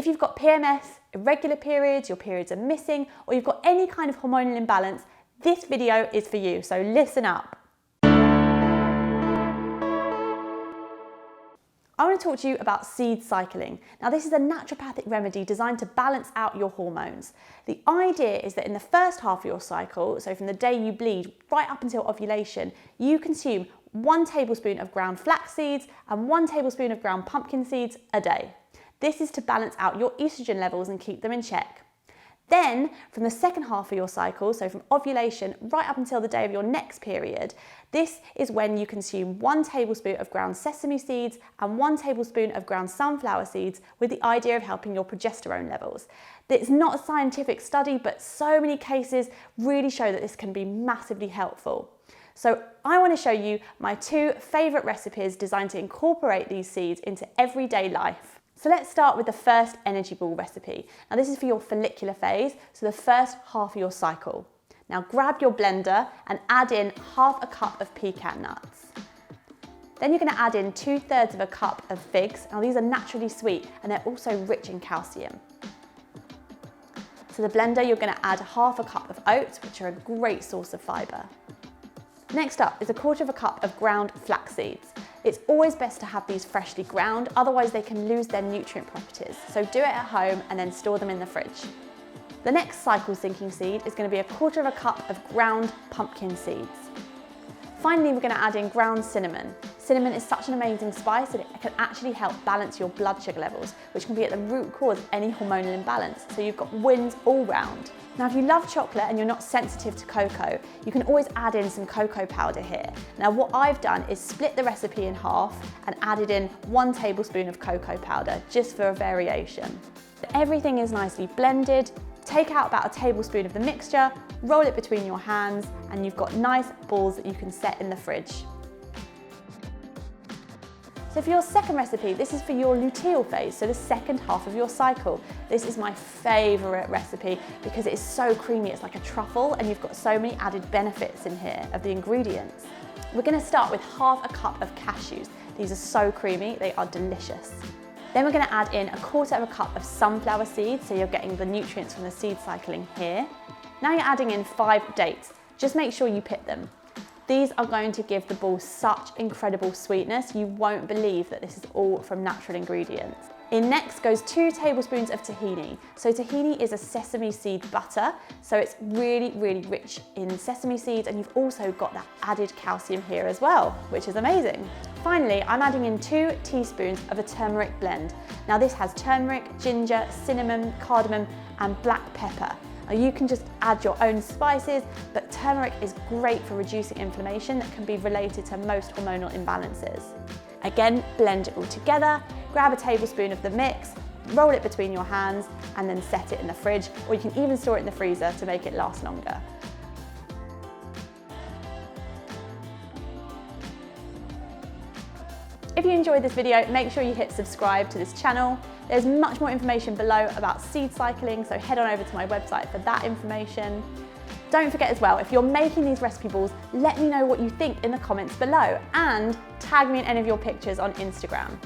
if you've got PMS, irregular periods, your periods are missing, or you've got any kind of hormonal imbalance, this video is for you, so listen up. I want to talk to you about seed cycling. Now, this is a naturopathic remedy designed to balance out your hormones. The idea is that in the first half of your cycle, so from the day you bleed right up until ovulation, you consume 1 tablespoon of ground flax seeds and 1 tablespoon of ground pumpkin seeds a day. This is to balance out your estrogen levels and keep them in check. Then, from the second half of your cycle, so from ovulation right up until the day of your next period, this is when you consume 1 tablespoon of ground sesame seeds and 1 tablespoon of ground sunflower seeds with the idea of helping your progesterone levels. It's not a scientific study, but so many cases really show that this can be massively helpful. So I want to show you my 2 favourite recipes designed to incorporate these seeds into everyday life. So let's start with the first energy ball recipe. Now this is for your follicular phase, so the first half of your cycle. Now grab your blender and add in half a cup of pecan nuts. Then you're going to add in 2/3 of a cup of figs. Now these are naturally sweet and they're also rich in calcium. To the blender you're going to add half a cup of oats, which are a great source of fibre. Next up is 1/4 cup of ground flax seeds. It's always best to have these freshly ground, otherwise they can lose their nutrient properties. So do it at home and then store them in the fridge. The next cycle syncing seed is going to be 1/4 cup of ground pumpkin seeds. Finally, we're going to add in ground cinnamon. Cinnamon is such an amazing spice that it can actually help balance your blood sugar levels, which can be at the root cause of any hormonal imbalance. So you've got wins all round. Now, if you love chocolate and you're not sensitive to cocoa, you can always add in some cocoa powder here. Now, what I've done is split the recipe in half and added in 1 tablespoon of cocoa powder, just for a variation. Everything is nicely blended. Take out about 1 tablespoon of the mixture, roll it between your hands, and you've got nice balls that you can set in the fridge. So for your second recipe, this is for your luteal phase, so the second half of your cycle. This is my favourite recipe because it is so creamy, it's like a truffle, and you've got so many added benefits in here of the ingredients. We're going to start with half a cup of cashews. These are so creamy, they are delicious. Then we're going to add in 1/4 cup of sunflower seeds, so you're getting the nutrients from the seed cycling here. Now you're adding in 5 dates. Just make sure you pit them. These are going to give the ball such incredible sweetness, you won't believe that this is all from natural ingredients. In next goes 2 tablespoons of tahini. So tahini is a sesame seed butter, so it's really, really rich in sesame seeds, and you've also got that added calcium here as well, which is amazing. Finally, I'm adding in 2 teaspoons of a turmeric blend. Now this has turmeric, ginger, cinnamon, cardamom, and black pepper. Now you can just add your own spices, but turmeric is great for reducing inflammation that can be related to most hormonal imbalances. Again, blend it all together, grab a tablespoon of the mix, roll it between your hands, and then set it in the fridge, or you can even store it in the freezer to make it last longer. If you enjoyed this video, make sure you hit subscribe to this channel. There's much more information below about seed cycling, so head on over to my website for that information. Don't forget as well, if you're making these recipe balls, let me know what you think in the comments below and tag me in any of your pictures on Instagram.